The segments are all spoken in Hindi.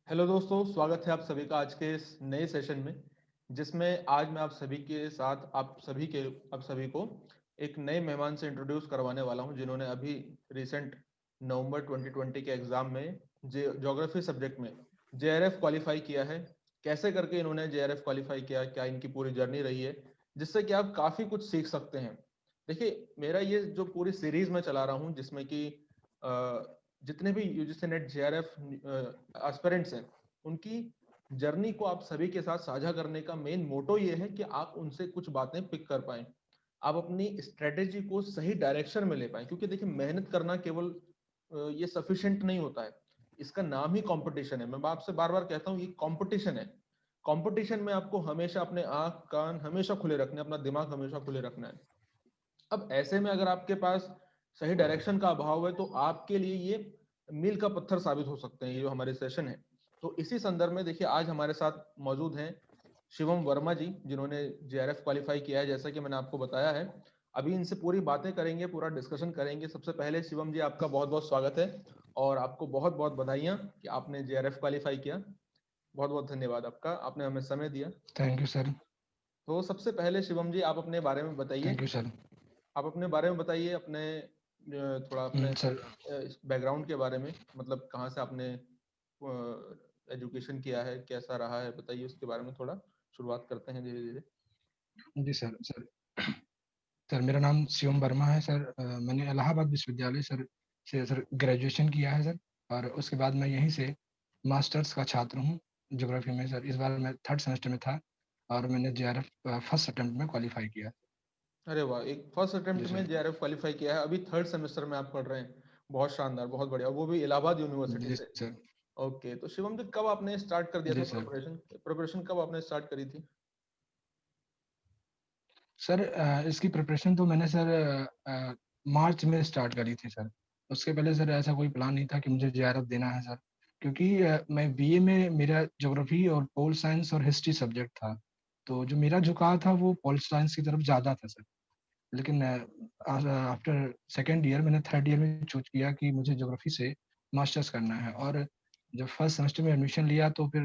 हेलो दोस्तों, स्वागत है आप सभी का आज के इस नए सेशन में, जिसमें आज मैं आप सभी को एक नए मेहमान से इंट्रोड्यूस करवाने वाला हूं, जिन्होंने अभी रिसेंट नवंबर 2020 के एग्जाम में ज्योग्राफी सब्जेक्ट में जेआरएफ क्वालिफाई किया है। कैसे करके इन्होंने जेआरएफ क्वालिफाई किया, क्या इनकी पूरी जर्नी रही है, जिससे कि आप काफ़ी कुछ सीख सकते हैं। देखिए, मेरा ये जो पूरी सीरीज मैं चला रहा हूँ, जिसमें कि जितने भी यूजीसी नेट जेआरएफ एस्पिरेंट्स हैं, उनकी जर्नी को आप सभी के साथ साझा करने का मेन मोटो ये है कि आप उनसे कुछ बातें पिक कर पाएं, आप अपनी स्ट्रेटेजी को सही डायरेक्शन में ले पाएं। क्योंकि देखिए, मेहनत करना केवल ये सफिशिएंट नहीं होता है। इसका नाम ही कंपटीशन है। मैं आपसे बार बार कहता हूँ, ये कंपटीशन है। कंपटीशन में आपको हमेशा अपने आंख कान हमेशा खुले रखने, अपना दिमाग हमेशा खुले रखना है। अब ऐसे में अगर आपके पास सही डायरेक्शन का अभाव है, तो आपके लिए ये मील का पत्थर साबित हो सकते हैं, ये जो हमारे सेशन है। तो इसी संदर्भ में देखिए, आज हमारे साथ मौजूद हैं शिवम वर्मा जी, जिन्होंने जेआरएफ क्वालिफाई किया है, जैसा कि मैंने आपको बताया है। अभी इनसे पूरी बातें करेंगे, पूरा डिस्कशन करेंगे। सबसे पहले शिवम जी, आपका बहुत बहुत स्वागत है और आपको बहुत बहुत बधाइयाँ कि आपने जेआरएफ क्वालिफाई किया। बहुत बहुत धन्यवाद आपका, आपने हमें समय दिया। Thank you sir. तो सबसे पहले शिवम जी, आप अपने बारे में बताइए। Thank you sir. आप अपने बारे में बताइए, अपने थोड़ा अपने सर बैकग्राउंड के बारे में, मतलब कहाँ से आपने एजुकेशन किया है, कैसा रहा है, बताइए उसके बारे में थोड़ा। शुरुआत करते हैं धीरे धीरे। जी सर। सर मेरा नाम शिवम वर्मा है सर। मैंने इलाहाबाद विश्वविद्यालय से सर ग्रेजुएशन किया है सर। और उसके बाद मैं यहीं से मास्टर्स का छात्र हूँ ज्योग्राफी में सर। इस बार मैं थर्ड सेमेस्टर में था और मैंने जेआरएफ फर्स्ट अटेम्प्ट में क्वालिफाई किया। अरे वाह, एक फर्स्ट जी अटेम्प्ट में सर। जेआरएफ क्वालिफाई किया है, अभी थर्ड सेमेस्टर में आप पढ़ रहे हैं। बहुत शानदार, बहुत बढ़िया, वो भी इलाहाबाद यूनिवर्सिटी जी से। सर। ओके, तो शिवम जी, कब आपने स्टार्ट कर दिया जी था सर। प्रिपरेशन? प्रिपरेशन कब आपने स्टार्ट करी थी? सर इसकी प्रिपरेशन तो मैंने सर मार्च में स्टार्ट करी थी सर। उसके पहले सर ऐसा कोई प्लान नहीं था कि मुझे जेआरएफ देना है सर। क्योंकि मैं बीए में मेरा ज्योग्राफी और पोल साइंस और हिस्ट्री सब्जेक्ट था। तो जो मेरा झुकाव था वो पोल साइंस की तरफ ज़्यादा था सर। लेकिन आफ्टर सेकेंड ईयर मैंने थर्ड ईयर में चूज किया कि मुझे ज्योग्राफी से मास्टर्स करना है। और जब फर्स्ट सेमेस्टर में एडमिशन लिया तो फिर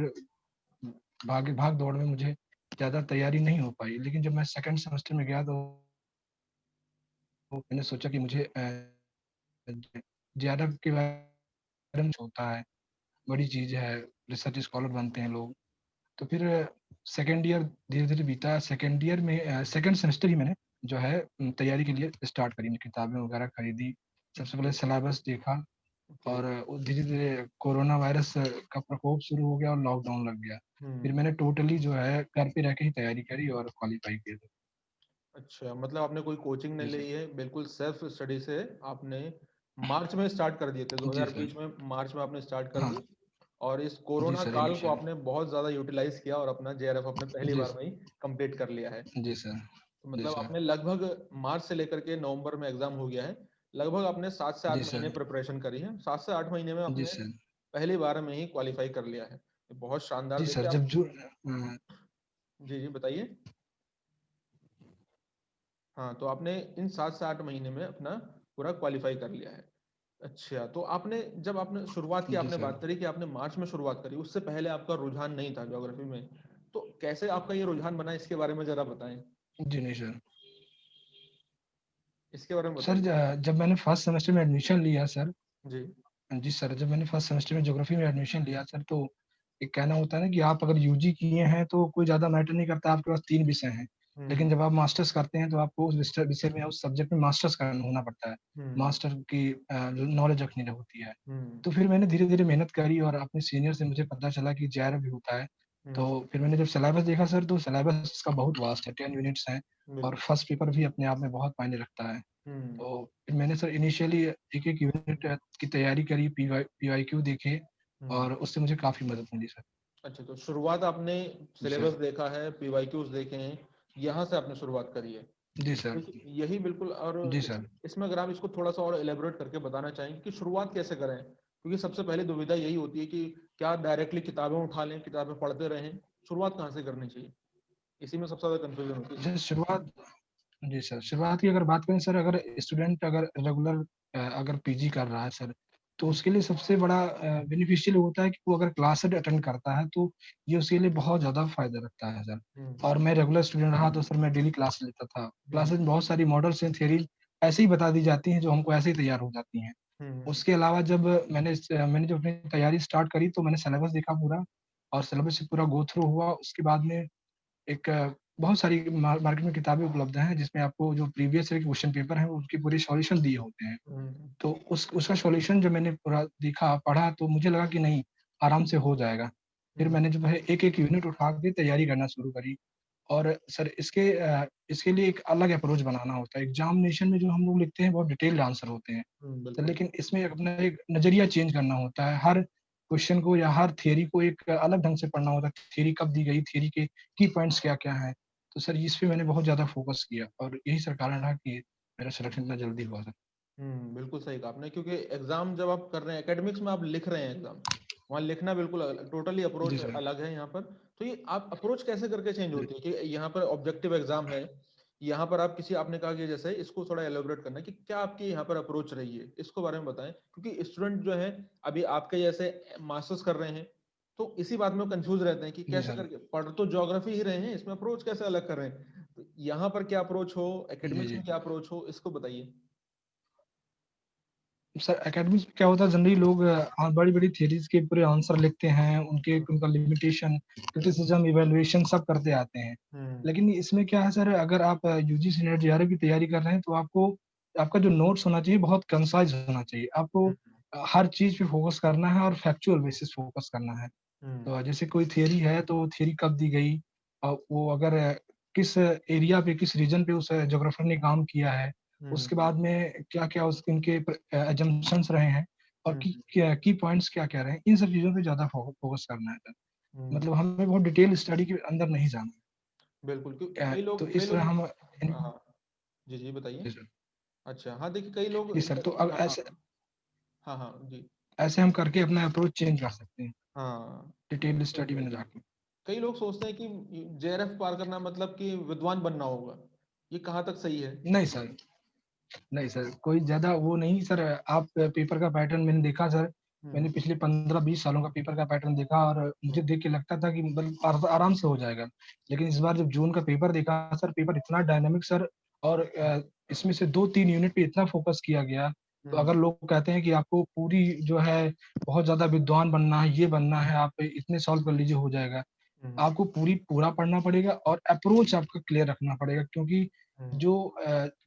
भाग दौड़ में मुझे ज़्यादा तैयारी नहीं हो पाई। लेकिन जब मैं सेकंड सेमेस्टर में गया तो मैंने सोचा कि मुझे जेआरएफ के बारे में होता है, बड़ी चीज़ है, रिसर्च स्कॉलर बनते हैं लोग। तो फिर सेकंड ईयर धीरे-धीरे बीता। सेकंड ईयर में सेकंड सेमेस्टर ही मैंने जो है तैयारी के लिए स्टार्ट करी। मैं किताबें वगैरह खरीदी, सबसे पहले ओके। सिलेबस देखा। ओके। और धीरे-धीरे कोरोना वायरस का प्रकोप शुरू हो गया और लॉकडाउन लग गया। फिर हम्म। मैंने टोटली जो है घर पे रह के ही तैयारी करी और क्वालीफाई किया था। अच्छा, मतलब आपने कोई कोचिंग नहीं जी सर। ली है, बिल्कुल सेल्फ स्टडी से आपने मार्च में स्टार्ट कर दिए थे, जी सर। 2020 में मार्च में आपने स्टार्ट कर हाँ। दी। और इस जी कोरोना सर, काल को इनिशियल। आपने बहुत ज़्यादा यूटिलाइज किया और अपना जेआरएफ अपने पहली जी बार में ही कंप्लीट कर लिया है। जी सर। तो जी मतलब सर। आपने लगभग मार्च से लेकर के नवंबर में एग्जाम हो गया है, लगभग आपने 7 से 8 जी महीने सर। प्रिपरेशन करी है। 7 से 8 महीने में जी आपने सर। पहली बार में ही क्वालिफाई कर लिया है। ये बहुत शानदार, जी सर। देखिए जब आप। जो जी जी, बताइए। हाँ, तो आपने इन 7 से 8 महीने में अपना पूरा क्वालिफाई कर लिया है। अच्छा, तो आपने जब आपने शुरुआत की, जी आपने सर। बात करी कि आपने मार्च में शुरुआत करी, उससे पहले आपका रुझान नहीं था ज्योग्राफी में। तो कैसे आपका ये रुझान बना, इसके बारे में जरा बताएं। जी नहीं सर। इसके बारे में सर बताइए। जब मैंने फर्स्ट सेमेस्टर में एडमिशन लिया सर। जी। जी सर, जब मैंने फर्स्ट सेमेस्टर में ज्योग्राफी में एडमिशन लिया सर, तो एक कहना होता है ना कि आप अगर यूजी किए हैं तो कोई ज़्यादा मैटर नहीं करता, आपके पास 3 विषय हैं। हम्म। लेकिन जब आप मास्टर्स करते हैं तो आपको उस विषय में, उस सब्जेक्ट में मास्टर्स करना होना पड़ता है। हम्म। मास्टर की नॉलेज रखनी होती है। हम्म। तो फिर मैंने धीरे-धीरे मेहनत करी और अपने सीनियर से मुझे पता चला कि जेआरएफ भी होता है। तो हम्म। फिर मैंने जब सिलेबस देखा सर, तो सिलेबस इसका बहुत वास्ट है, 10 यूनिट्स हैं। और बिल्कुल। फर्स्ट पेपर भी अपने आप में बहुत मायने रखता है। हम्म। तो फिर मैंने सर इनिशियली एक-एक यूनिट की तैयारी करी, पीवाईक्यू देखे हम्म। और उससे मुझे काफ़ी मदद मिली सर। अच्छा, तो शुरुआत आपने जी सिलेबस सर। देखा है, पीवाईक्यूज देखे हैं, यहाँ से आपने शुरुआत करी है। जी सर। देखिए, यही बिल्कुल। और जी सर। इसमें अगर आप इसको थोड़ा सा और एलेबोरेट करके बताना चाहेंगे कि शुरुआत कैसे करें, क्योंकि सबसे पहले दुविधा यही होती है कि क्या डायरेक्टली किताबें उठा लें, किताबें पढ़ते रहें, शुरुआत कहाँ से करनी चाहिए, इसी में सबसे ज्यादा कंफ्यूजन होती है। जैसे शुरुआत जी सर, शुरुआत की अगर बात करें सर, अगर स्टूडेंट अगर रेगुलर अगर पीजी कर रहा है सर, तो उसके लिए सबसे बड़ा बेनिफिशियल होता है कि वो अगर क्लासेस अटेंड करता है तो ये उसके लिए बहुत ज़्यादा फ़ायदा रखता है सर। हम्म और मैं रेगुलर स्टूडेंट रहा तो सर मैं डेली क्लास लेता था। हम्म क्लासेस में बहुत सारी मॉडल्स हैं, थ्योरी ऐसे ही बता दी जाती हैं जो हमको ऐसे ही तैयार हो जाती हैं। हम्म उसके अलावा जब मैंने जब अपनी तैयारी स्टार्ट करी तो मैंने सिलेबस देखा पूरा और सिलेबस से पूरा गो थ्रू हुआ। उसके बाद में एक बहुत सारी मार्केट में किताबें उपलब्ध हैं जिसमें आपको जो प्रीवियस ईयर के क्वेश्चन पेपर हैं उसके पूरे सॉल्यूशन दिए होते हैं। हम्म तो उसका सॉल्यूशन जब मैंने पूरा देखा, पढ़ा तो मुझे लगा कि नहीं, आराम से हो जाएगा। फिर हम्म मैंने जो है एक-एक यूनिट उठा के तैयारी करना शुरू करी। और सर इसके लिए एक अलग अप्रोच बनाना होता है। एग्ज़ामिनेशन में जो हम लोग लिखते हैं बहुत डिटेल्ड आंसर होते हैं। तो बिल्कुल। लेकिन इसमें अपना एक नज़रिया चेंज करना होता है। हर क्वेश्चन को या हर थ्योरी को एक अलग ढंग से पढ़ना होता है। थ्योरी कब दी गई, थ्योरी के की पॉइंट्स क्या-क्या हैं। तो सर इस पे मैंने बहुत ज़्यादा फ़ोकस किया और यही सर कारण रहा कि मेरा सिलेक्शन इतना जल्दी हुआ सर। बिल्कुल सही कहा आपने, क्योंकि एग्जाम जब आप कर रहे हैं एकेडमिक्स में, आप लिख रहे हैं एग्जाम, वहाँ लिखना बिल्कुल टोटली जी अप्रोच सर। अलग है यहाँ पर। तो ये आप अप्रोच कैसे करके चेंज जी। होती है कि यहाँ पर ऑब्जेक्टिव एग्जाम है, यहाँ पर आप किसी, आपने कहा कि जैसे इसको थोड़ा एलोबरेट करना है कि क्या आपकी यहाँ पर अप्रोच रही है, इसको बारे में बताएं, क्योंकि स्टूडेंट जो है अभी आपके जैसे मास्टर्स कर रहे हैं तो इसी बात में कंफ्यूज रहते हैं कि जी कैसे सर। करके पढ़ तो ज्योग्राफी ही रहे हैं, इसमें अप्रोच कैसे अलग कर रहे हैं। तो यहाँ पर क्या अप्रोच हो, जी, एकेडमिक्स जी। में क्या अप्रोच हो, इसको बताइए। सर एकेडमिक्स में क्या होता है, जनरली लोग बड़ी-बड़ी थ्योरीज़ के पूरे आंसर लिखते हैं, उनका लिमिटेशन, क्रिटिसिज्म, इवैल्यूएशन सब करते आते हैं। हम्म लेकिन इसमें क्या है सर, अगर आप यूजीसी नेट जेआरएफ की तैयारी कर रहे हैं तो आपको आपका जो नोट्स होना चाहिए बहुत कंसाइज़ होना चाहिए। आपको हम्म हर चीज़ पे फोकस करना है और फैक्चुअल बेसिस फोकस करना है। हम्म तो जैसे कोई थ्योरी है तो थ्योरी कब दी गई, वो अगर किस एरिया पे, किस रीजन पे उस ज्योग्राफर ने काम किया है, हम्म उसके बाद में क्या-क्या उस इनके असम्पशन्स रहे हैं और हम्म की पॉइंट्स क्या-क्या रहे हैं, इन सब चीज़ों पे ज़्यादा फोकस करना है सर। हम्म मतलब हमें बहुत डिटेल स्टडी के अंदर नहीं जाना बिल्कुल, क्यों है। कई तो कई इस लोग। हम इन हाँ हाँ, जी जी बताइए। जी सर। अच्छा हाँ, देखिए कई लोग जी सर, तो अब हाँ हाँ ऐसे हाँ हाँ जी। ऐसे हम करके अपना अप्रोच चेंज कर सकते हैं, हाँ, डिटेल स्टडी में जाके। कई लोग सोचते हैं कि जेआरएफ पार करना मतलब कि विद्वान बनना होगा, ये कहाँ तक सही है। नहीं सर। नहीं सर, कोई ज़्यादा वो नहीं सर। आप पेपर का पैटर्न मैंने देखा सर, मैंने हम्म पिछले 15-20 सालों का पेपर का पैटर्न देखा और मुझे देख के लगता था कि मतलब आराम से हो जाएगा। लेकिन इस बार जब जून का पेपर देखा सर, पेपर इतना डायनामिक सर। और इसमें से 2-3 यूनिट पे इतना फोकस किया गया, तो हम्म अगर लोग कहते हैं कि आपको पूरी जो है बहुत ज़्यादा विद्वान बनना है, ये बनना है, आप इतने सॉल्व कर लीजिए हो जाएगा। हम्म आपको पूरा पढ़ना पड़ेगा और अप्रोच आपका क्लियर रखना पड़ेगा, क्योंकि हम्म जो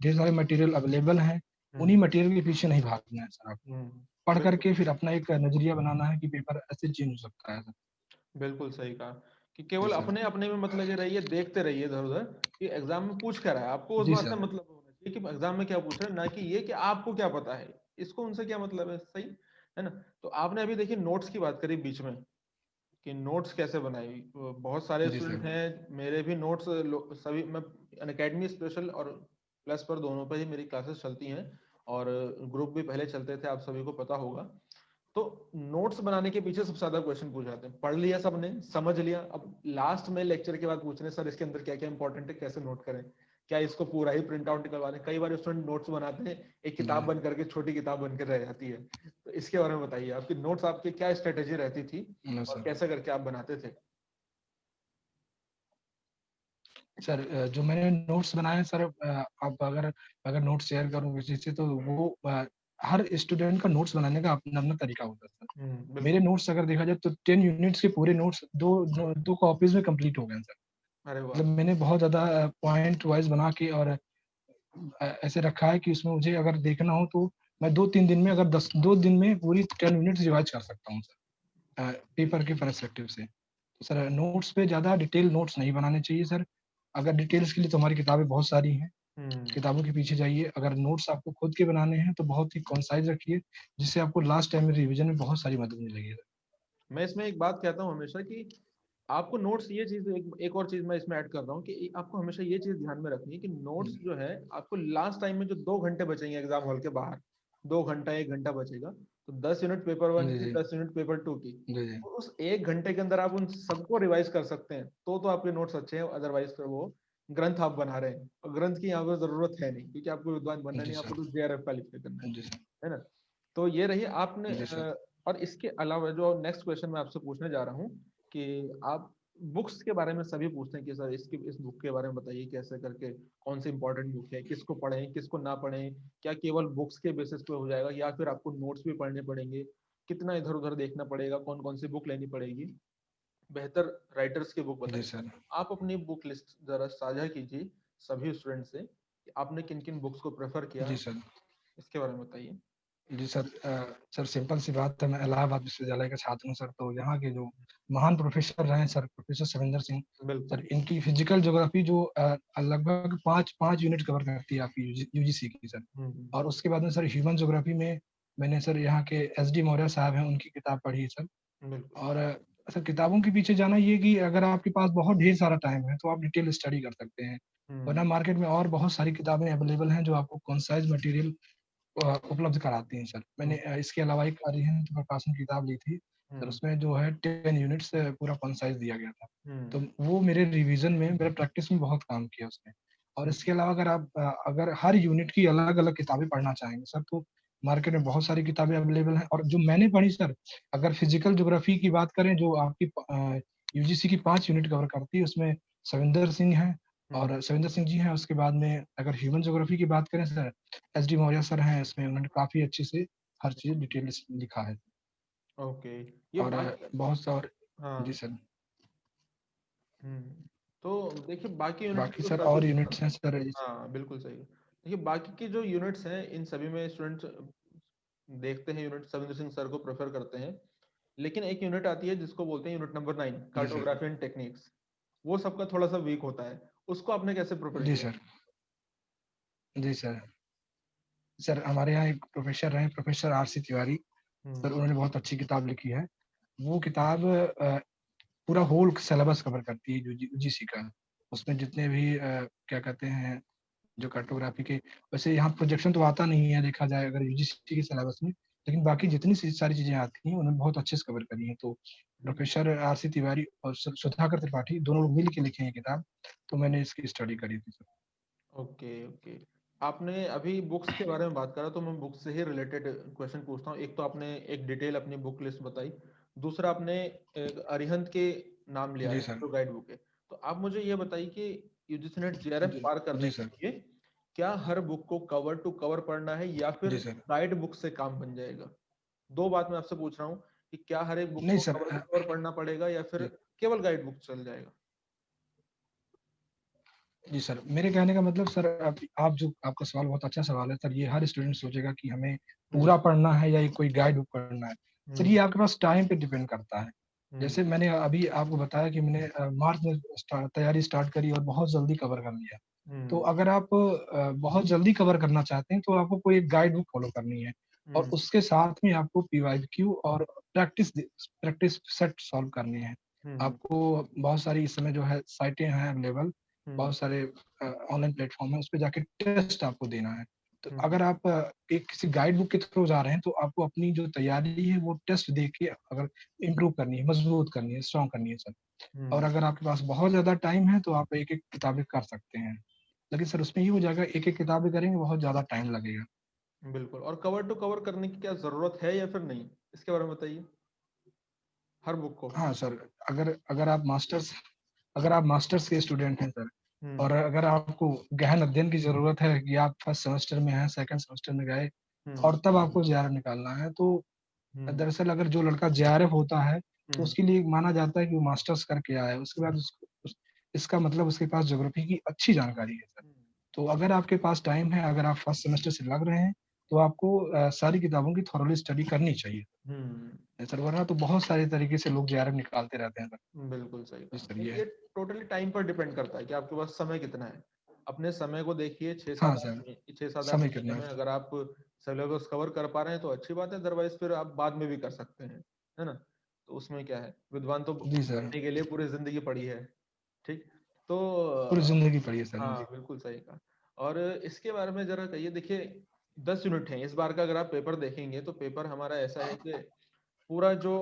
ढेर सारे मटेरियल अवेलेबल हैं, उन्हीं हम्म मटेरियल के पीछे नहीं भागना है सर आपको। पढ़ बिल्कुल करके फिर अपना एक नज़रिया बनाना है कि पेपर ऐसे चेंज हो सकता है सर। बिल्कुल सही कहा कि जी केवल सर। अपने अपने में मत लगे रहिए, देखते रहिए इधर उधर कि एग्जाम में पूछ क्या रहा है, आपको उस जी बात से सर। मतलब होना चाहिए कि एग्जाम में क्या पूछ रहा है, ना कि ये कि आपको क्या पता है, इसको उनसे क्या मतलब है, सही है ना। तो आपने अभी देखिए नोट्स की बात करी बीच में कि नोट्स कैसे बनाई, तो बहुत सारे जी स्टूडेंट सर। हैं, मेरे भी नोट्स सभी, मैं अनअकैडमी स्पेशल और प्लस पर दोनों पर ही मेरी क्लासेस चलती हैं, और ग्रुप भी पहले चलते थे, आप सभी को पता होगा। तो नोट्स बनाने के पीछे सबसे ज्यादा क्वेश्चन पूछ जाते हैं, पढ़ लिया सबने, समझ लिया, अब लास्ट में लेक्चर के बाद पूछ रहे हैं सर इसके अंदर क्या क्या इंपॉर्टेंट है, कैसे नोट करें, क्या इसको पूरा ही प्रिंट आउट निकलवा लें। कई बार स्टूडेंट नोट्स बनाते हैं, एक किताब जी। बन करके छोटी किताब बनकर रह जाती है। तो इसके बारे में बताइए, आपकी नोट्स, आपकी क्या स्ट्रेटेजी रहती थी नो और सर। कैसे करके आप बनाते थे। सर जो मैंने नोट्स बनाए हैं सर, आप अगर अगर नोट्स शेयर करूँ किसी से तो वो हर स्टूडेंट का नोट्स बनाने का अपना-अपना तरीका होता है सर। मेरे बिल्कुल। नोट्स अगर देखा जाए तो 10 यूनिट्स के पूरे नोट्स 2 कॉपीज़ में कंप्लीट हो गए हैं सर। अरे वाह। मतलब मैंने बहुत ज़्यादा पॉइंट वाइज़ बना के और ऐसे रखा है कि उसमें मुझे अगर देखना हो तो मैं 2-3 दिन में, अगर 2 दिन में पूरी 10 यूनिट्स रिवाइज़ कर सकता हूँ सर, पेपर के पर्सपेक्टिव से। तो सर नोट्स पे ज़्यादा डिटेल नोट्स नहीं बनाने चाहिए सर। अगर डिटेल्स के लिए तो हमारी किताबें बहुत सारी हैं, हम्म किताबों के पीछे जाइए। अगर नोट्स आपको खुद के बनाने हैं तो बहुत ही कंसाइज़ रखिए, जिससे आपको लास्ट टाइम में रिवीजन में बहुत सारी मदद मिलेगी सर। मैं इसमें एक बात कहता हूँ हमेशा कि आपको नोट्स, ये चीज एक और चीज मैं इसमें ऐड कर रहा हूँ कि आपको हमेशा ये चीज ध्यान में रखनी है कि नोट्स जी, जो है आपको लास्ट टाइम में जो 2 घंटे बचेंगे एग्जाम हॉल के बाहर, 2 घंटा 1 घंटा बचेगा, तो 10 यूनिट पेपर वन जी, की, जी। 10 यूनिट पेपर टू की, जी, जी। तो उस 1 घंटे के अंदर आप उन सबको रिवाइज कर सकते हैं, तो आपके नोट्स अच्छे हैं, अदरवाइज फिर वो ग्रंथ आप बना रहे हैं, और ग्रंथ की यहाँ पर जरूरत है नहीं, क्योंकि आपको विद्वान बनना जी नहीं, आपको सर। तो जेआरएफ क्वालिफाई करना जी सर। है ना। तो ये रही आपने जी सर। और इसके अलावा जो नेक्स्ट क्वेश्चन मैं आपसे पूछने जा रहा हूँ कि आप बुक्स के बारे में सभी पूछते हैं कि सर इसकी इस बुक के बारे में बताइए कैसे करके, कौन सी इंपॉर्टेंट बुक है, किसको पढ़ें किसको ना पढ़ें, क्या केवल बुक्स के बेसिस पे हो जाएगा या फिर आपको नोट्स भी पढ़ने पड़ेंगे, कितना इधर उधर देखना पड़ेगा, कौन कौन सी बुक लेनी पड़ेगी, बेहतर राइटर्स की बुक जी बताइए। सर। आप अपनी बुक लिस्ट जरा साझा कीजिए सभी स्टूडेंट से कि आपने किन किन बुक्स को प्रेफर किया, जी सर। इसके बारे में बताइए। जी सर। सर सिंपल सी बात है, मैं इलाहाबाद विश्वविद्यालय का छात्र हूँ सर। तो यहाँ के जो महान प्रोफेसर रहे हैं सर, प्रोफेसर सविंदर सिंह बिल्कुल। सर, इनकी फिजिकल ज्योग्राफी जो लगभग पाँच पाँच यूनिट कवर करती है आपकी यूजीसी की सर। हम्म। और उसके बाद में सर ह्यूमन ज्योग्राफी में मैंने सर यहाँ के एस डी मौर्य साहब हैं, उनकी किताब पढ़ी है सर। बिल्कुल। और सर किताबों के पीछे जाना ये कि अगर आपके पास बहुत ढेर सारा टाइम है तो आप डिटेल स्टडी कर सकते हैं। वरना हम्म। मार्केट में और बहुत सारी किताबें अवेलेबल हैं जो आपको कंसाइज मटेरियल उपलब्ध कराती हैं सर। मैंने हम्म। इसके अलावा एक अरिहंत प्रकाशन किताब ली थी सर, हम्म। उसमें जो है 10 यूनिट्स पूरा कंसाइज दिया गया था। तो हम्म। वो मेरे रिवीजन में, मेरे प्रैक्टिस में बहुत काम किया उसने। और हम्म। इसके अलावा अगर आप अगर हर यूनिट की अलग अलग किताबें पढ़ना चाहेंगे सर, तो मार्केट में बहुत सारी किताबें अवेलेबल हैं। और जो मैंने पढ़ी सर, अगर फिजिकल ज्योग्राफी की बात करें जो आपकी यूजीसी की 5 यूनिट कवर करती है, उसमें सविंदर सिंह है हम्म। और सविंदर सिंह जी हैं। उसके बाद में अगर ह्यूमन ज्योग्राफी की बात करें sir, S D Maurya sir हैं, इसमें उन्होंने काफी अच्छे से हर चीज डिटेल लिखा है। ओके। ये और बाकी। बहुत सा और। जी हाँ। सर। हम्म। तो देखिए बाकी यूनिट्स बाकी तो सर सभी। और यूनिट्स हैं सर। हाँ बिल्कुल सही है। देखिए बाकी की जो यूनिट्स हैं इन सभी में स्टूडेंट्स देखते हैं, यूनिट सविंदर सिंह सर को प्रेफर करते हैं, लेकिन एक यूनिट आती है जिसको बोलते हैं यूनिट नंबर 9, जी सर। Cartography and techniques. वो सबका थोड़ा सा वीक होता है, उसको आपने कैसे प्रिपेयर जी किया? सर। जी सर। सर हमारे यहाँ एक प्रोफेसर हैं, professor R C Tiwari sir, hmm. उन्होंने बहुत अच्छी किताब लिखी है। वो किताब पूरा होल सिलेबस कवर करती है जो यूजीसी का। उसमें जितने भी क्या कहते हैं, जो कार्टोग्राफी के, वैसे यहाँ प्रोजेक्शन तो आता नहीं है देखा जाए अगर यूजीसी के सिलेबस में, लेकिन बाकी जितनी सारी चीजें आती हैं उन्होंने बहुत अच्छे से कवर करी हैं। तो प्रोफेसर आर सी तिवारी और सुधाकर त्रिपाठी दोनों लोग मिल के लिखे हैं किताब। तो मैंने इसकी स्टडी करी थी सर। Okay okay. आपने अभी बुक्स के बारे में बात करा तो मैं बुक्स से ही रिलेटेड क्वेश्चन पूछता हूँ। एक तो आपने एक डिटेल अपनी बुक लिस्ट बताई, दूसरा आपने एक अरिहंत के नाम लिया जी है सर। जो गाइड बुक है। तो आप मुझे ये बताइए कि यूजीसी नेट जेआरएफ जी। पार करने जी के सर। लिए क्या हर बुक को कवर टू कवर पढ़ना है या फिर जी सर। गाइड बुक से काम बन जाएगा? दो बात मैं आपसे पूछ रहा हूँ कि क्या हर एक बुक नहीं को सर। कवर टू कवर पढ़ना पड़ेगा या फिर जी। केवल गाइड बुक चल जाएगा? जी सर, मेरे कहने का मतलब सर, आप जो आपका सवाल बहुत अच्छा सवाल है सर। ये हर स्टूडेंट सोचेगा कि हमें हम्म। पूरा पढ़ना है या ये कोई गाइड बुक पढ़ना है। सर हम्म। ये आपके पास टाइम पे डिपेंड करता है। हम्म। जैसे मैंने अभी आपको बताया कि मैंने मार्च में तैयारी स्टार्ट करी और बहुत जल्दी कवर कर लिया। तो हम्म। अगर आप बहुत जल्दी कवर करना चाहते हैं तो आपको कोई एक गाइड बुक फॉलो करनी है। और हम्म। उसके साथ में आपको पीवाईक्यू और प्रैक्टिस प्रैक्टिस सेट सॉल्व करनी है। हम्म। आपको बहुत सारी इस समय जो है साइटें हैं अवेलेबल, हम्म। बहुत सारे ऑनलाइन प्लेटफॉर्म है, उस पर जाके टेस्ट आपको देना है। तो हम्म। अगर आप एक किसी गाइड बुक के थ्रू जा रहे हैं तो आपको अपनी जो तैयारी है वो टेस्ट दे के अगर इम्प्रूव करनी है, मजबूत करनी है, स्ट्रॉन्ग करनी है सर। और हम्म। अगर आपके पास बहुत ज्यादा टाइम है तो आप एक एक किताबें कर सकते हैं। लेकिन सर उसमें ये हो जाएगा, एक एक किताबें करेंगे बहुत ज्यादा टाइम लगेगा। बिल्कुल। और कवर टू कवर करने की क्या जरूरत है या फिर नहीं, इसके बारे में बताइए, हर बुक को। हाँ सर। अगर अगर आप मास्टर्स के स्टूडेंट हैं सर, हम्म। और अगर आपको गहन अध्ययन की जरूरत है कि आप फर्स्ट सेमेस्टर में हैं, सेकंड सेमेस्टर में गए हम्म। और तब आपको जेआरएफ निकालना है, तो हम्म। दरअसल अगर जो लड़का जेआरएफ होता है तो हम्म। उसके लिए माना जाता है कि वो मास्टर्स करके आया है। उसके बाद इसका मतलब उसके पास ज्योग्राफी की अच्छी जानकारी है सर। तो अगर आपके पास टाइम है, अगर आप फर्स्ट सेमेस्टर से लग रहे हैं, तो आपको सारी किताबों की थॉरोली स्टडी करनी चाहिए हम्म। सर। वरना तो बहुत सारे तरीके से लोग जेआरएफ निकालते रहते हैं सर। बिल्कुल सही जी कहा। सर ये देखिए है। ये टोटली टाइम पर डिपेंड करता है कि आपके पास समय कितना है। अपने समय को देखिए, हाँ सर। 6 7 8 समय महीने कितना है में सर। अगर आप सिलेबस कवर कर पा रहे हैं तो अच्छी बात है, अदरवाइज फिर आप बाद में भी कर सकते हैं, है ना? तो उसमें क्या है, विद्वान तो जी सर। बनने के लिए पूरी जिंदगी पड़ी है। ठीक। तो पूरी जिंदगी पड़ी है सर। हाँ जी। बिल्कुल सही कहा। और इसके बारे में जरा कहिए, देखिए 10 यूनिट हैं इस बार का, अगर आप पेपर देखेंगे तो पेपर हमारा ऐसा है कि पूरा जो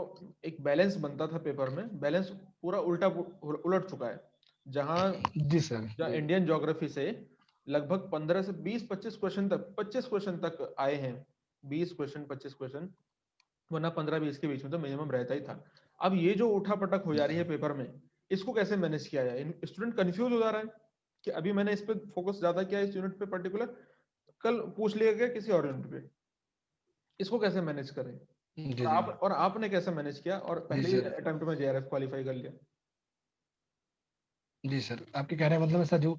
एक बैलेंस बनता था पेपर में, बैलेंस पूरा उल्टा उलट चुका है। जहाँ जी सर। जहाँ जी। इंडियन ज्योग्राफी से लगभग 15 से 20 25 क्वेश्चन तक, 25 क्वेश्चन तक आए हैं, 20 क्वेश्चन 25 क्वेश्चन, वरना 15-20 के बीच में तो मिनिमम रहता ही था। अब ये जो उठा पटक हो जा रही है पेपर में, इसको कैसे मैनेज किया जाए? स्टूडेंट कंफ्यूज हो जा रहा है कि अभी मैंने इस पे फोकस ज्यादा किया इस यूनिट पे पर्टिकुलर, कल पूछ लिया गया किसी और यूनिट पे, इसको कैसे मैनेज करें? जी और जी आपने कैसे मैनेज किया और जी पहले ही सर। अटेम्प्ट में जेआरएफ क्वालिफाई कर लिया? जी सर, आपके कहने का मतलब ऐसा जो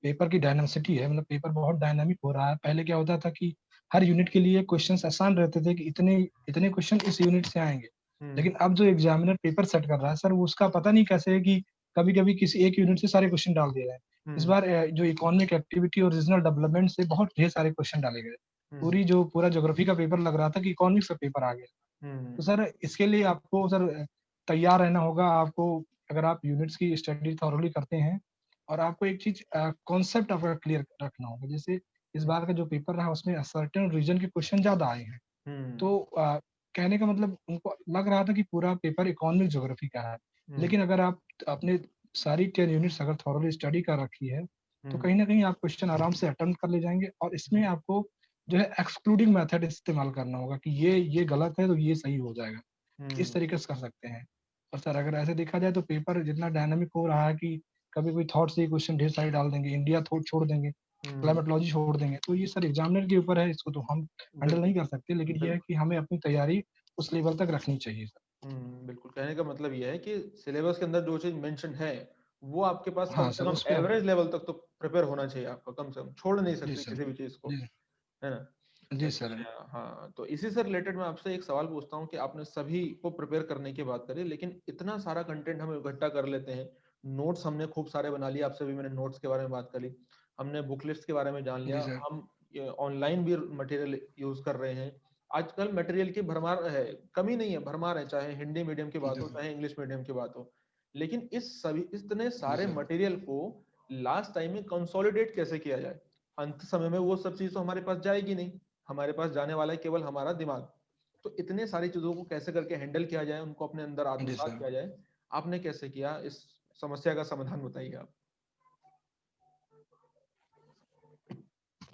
पेपर की डायनामिसिटी है, मतलब पेपर बहुत डायनामिक हो रहा है। पहले क्या होता था कि हर यूनिट के लिए क्वेश्चंस आसान रहते थे कि इतने इतने क्वेश्चन इस यूनिट से आएंगे। हम्म लेकिन अब जो एग्जामिनर पेपर सेट कर रहा है सर, वो उसका पता नहीं कैसे है कि कभी कभी किसी एक यूनिट से सारे क्वेश्चन डाल दिए गए। इस हम्म बार जो इकोनॉमिक एक्टिविटी और रीजनल डेवलपमेंट से बहुत ढेर सारे क्वेश्चन डाले गए। हम्म पूरा ज्योग्राफी का पेपर लग रहा था कि इकोनॉमिक्स का पेपर आ गया। तो हम्म सर इसके लिए आपको सर तैयार रहना होगा आपको। अगर आप यूनिट्स की स्टडी थॉरोली करते हैं और आपको एक चीज कॉन्सेप्ट आपका क्लियर रखना होगा। जैसे इस बार का जो पेपर रहा उसमें सर्टेन रीजन के क्वेश्चन ज्यादा आए हैं। हम्म तो कहने का मतलब उनको लग रहा था कि पूरा पेपर इकोनॉमिक ज्योग्राफी का है। हम्म लेकिन अगर आप अपने सारी 10 यूनिट्स अगर थॉरोली स्टडी कर रखी है, तो हम्म कहीं ना कहीं आप क्वेश्चन आराम से अटेम्प्ट कर ले जाएंगे। और इसमें आपको जो है एक्सक्लूडिंग मेथड इस्तेमाल करना होगा कि ये गलत है तो ये सही हो जाएगा। इस हम्म तरीके से कर सकते हैं। और सर अगर ऐसे देखा जाए तो पेपर जितना डायनामिक हो रहा है कि कभी कोई थॉट से क्वेश्चन ढेर सारे डाल देंगे, इंडिया थॉट छोड़ देंगे, हम्म, क्लाइमेटोलॉजी छोड़ देंगे, तो ये सर एग्जामिनर के ऊपर है, इसको तो हम हैंडल नहीं बिल्कुल कर सकते। लेकिन ये है बिल्कुल। कि हमें अपनी तैयारी उस लेवल तक रखनी चाहिए सर। बिल्कुल, कहने का मतलब ये है कि सिलेबस के अंदर जो चीज मेंशन है वो आपके पास कम हाँ से सर, कम उस पे आप। एवरेज लेवल तक तो प्रिपेयर होना चाहिए आपका, कम से कम छोड़ नहीं जी सकते सर। किसी भी चीज को, जी है ना? जी सर। अच्छा हाँ, तो इसी से रिलेटेड मैं आपसे एक सवाल पूछता हूँ कि आपने सभी को प्रिपेयर करने की बात करी, लेकिन इतना सारा कंटेंट हम इकट्ठा कर लेते हैं, नोट्स हमने खूब सारे बना लिए, आपसे भी मैंने नोट्स के बारे में बात करी, हमने बुक लिस्ट के बारे में जान जी लिया, सर। हम ऑनलाइन भी मटेरियल यूज कर रहे हैं। आजकल मटेरियल की भरमार है, कमी नहीं है, भरमार है, चाहे हिंदी मीडियम की बात जी हो सर। चाहे इंग्लिश मीडियम की बात हो। लेकिन इस सभी इतने जी सारे सर। मटेरियल को लास्ट टाइम में कंसोलिडेट कैसे किया जाए? अंत समय में वो सब चीज तो हमारे पास जाएगी नहीं, हमारे पास जाने वाला है केवल हमारा दिमाग। तो इतने सारी चीजों को कैसे करके हैंडल किया जाए, उनको अपने अंदर जी आत्मसात सर। किया जाए, आपने कैसे किया? इस समस्या का समाधान बताइए आप।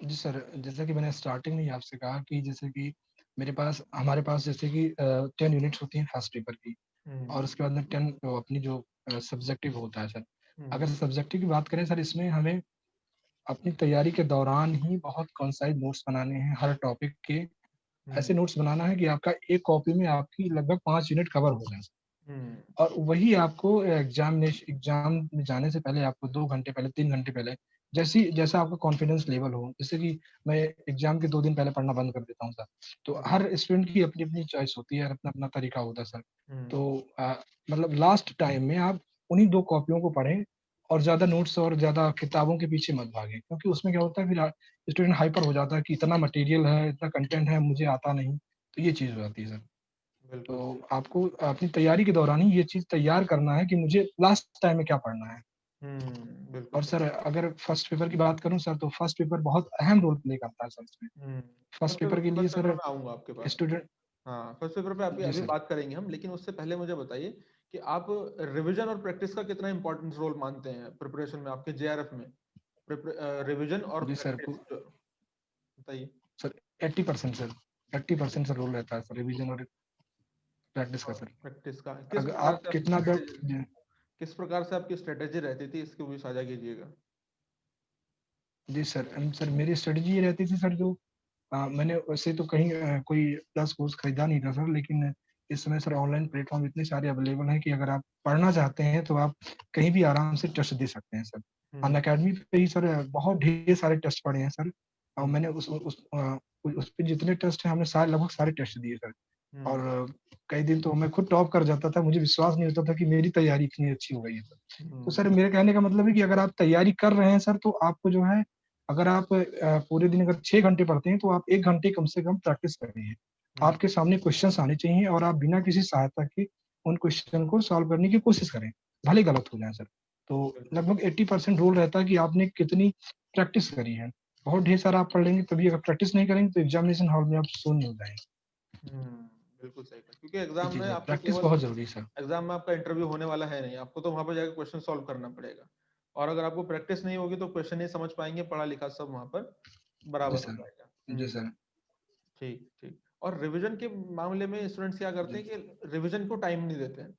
जी सर, जैसा कि मैंने स्टार्टिंग में ही आपसे कहा कि जैसे कि हमारे पास जैसे कि 10 यूनिट्स होती हैं फर्स्ट पेपर की। हम्म और उसके बाद में 10 अपनी जो सब्जेक्टिव होता है सर। हम्म अगर सब्जेक्टिव की बात करें सर, इसमें हमें अपनी तैयारी के दौरान ही बहुत कंसाइज नोट्स बनाने हैं हर टॉपिक के। हम्म ऐसे नोट्स बनाना है कि आपका एक कॉपी में आपकी लगभग 5 यूनिट कवर हो जाए। हम्म और वही आपको एग्जाम में जाने से पहले, आपको 2 घंटे पहले, 3 घंटे पहले, जैसा आपका कॉन्फिडेंस लेवल हो। जैसे कि मैं एग्जाम के 2 दिन पहले पढ़ना बंद कर देता हूँ सर। तो हम्म हर स्टूडेंट की अपनी अपनी चॉइस होती है, अपना अपना तरीका होता है सर। हम्म तो मतलब लास्ट टाइम में आप उन्हीं 2 कॉपियों को पढ़ें और ज्यादा नोट्स और ज्यादा किताबों के पीछे मत भागें, क्योंकि उसमें क्या होता है फिर स्टूडेंट हाइपर हो जाता है कि इतना मटेरियल है, इतना कंटेंट है, मुझे आता नहीं। तो ये चीज हो जाती है सर। तो बिल्कुल सही। आपको अपनी तैयारी के दौरान ही ये चीज तैयार करना है कि मुझे लास्ट टाइम में क्या पढ़ना है। बिल्कुल और सही। सर अगर फर्स्ट पेपर की बात करूं सर, तो फर्स्ट पेपर बहुत अहम रोल प्ले करता है सर इसमें। हम्म फर्स्ट फर्स्ट पेपर के लिए फर्स्ट पेपर सर में आऊंगा आपके पास। स्टूडेंट। हाँ, फर्स्ट पेपर पे अभी जी अभी सर। बात करेंगे हम, लेकिन उससे पहले मुझे बताइए कि आप रिवीजन और प्रैक्टिस का कितना इंपॉर्टेंट रोल मानते हैं प्रिपरेशन में आपके जेआरएफ में? रिवीजन और जी सर। प्रैक्टिस बताइए। सर 80% सर, 80% सर रोल रहता है सर रिवीजन और प्रैक्टिस का और सर। प्रैक्टिस का अगर आप कितना जी किस प्रकार से आपकी स्ट्रेटेजी रहती थी, इसको भी साझा कीजिएगा। जी सर। सर मेरी स्ट्रेटजी ये रहती थी सर, जो मैंने वैसे तो कहीं कोई प्लस कोर्स खरीदा नहीं था सर। लेकिन इस समय सर ऑनलाइन प्लेटफॉर्म इतने सारे अवेलेबल हैं कि अगर आप पढ़ना चाहते हैं तो आप कहीं भी आराम से टेस्ट दे सकते हैं सर। अन हम्म अकेडमी पे ही सर बहुत ढेर सारे टेस्ट पढ़े हैं सर। और हम्म मैंने उस पे जितने टेस्ट हैं, हमने सारे लगभग सारे टेस्ट दिए सर। और हम्म कई दिन तो मैं खुद टॉप कर जाता था, मुझे विश्वास नहीं होता था कि मेरी तैयारी इतनी अच्छी हो गई है सर। तो हम्म सर मेरे कहने का मतलब है कि अगर आप तैयारी कर रहे हैं सर, तो आपको जो है, अगर आप पूरे दिन अगर 6 घंटे पढ़ते हैं, तो आप 1 घंटे कम से कम प्रैक्टिस करिए। हम्म आपके सामने क्वेश्चंस आने चाहिए और आप बिना किसी सहायता के उन क्वेश्चन को सॉल्व करने की कोशिश करें, भले गलत हो जाए सर। तो बिल्कुल। लगभग 80% रोल रहता है कि आपने कितनी प्रैक्टिस करी है। बहुत ढेर सारा आप पढ़ लेंगे, तभी अगर प्रैक्टिस नहीं करेंगे तो एग्जामिनेशन हॉल में आप शून्य हो जाएंगे। हम्म बिल्कुल सही कहा, क्योंकि ये एग्जाम चीज में है, आपको प्रैक्टिस केवल बहुत जरूरी है सर। एग्जाम में आपका इंटरव्यू होने वाला है नहीं, आपको तो वहां पर जाकर क्वेश्चन सॉल्व करना पड़ेगा। और अगर आपको प्रैक्टिस नहीं होगी तो क्वेश्चन नहीं समझ पाएंगे, पढ़ा लिखा सब वहां पर जी बराबर हो सर। जाएगा। जी सर। ठीक ठीक। और रिवीजन के मामले में स्टूडेंट्स क्या करते जी हैं कि रिवीजन को टाइम नहीं देते हैं।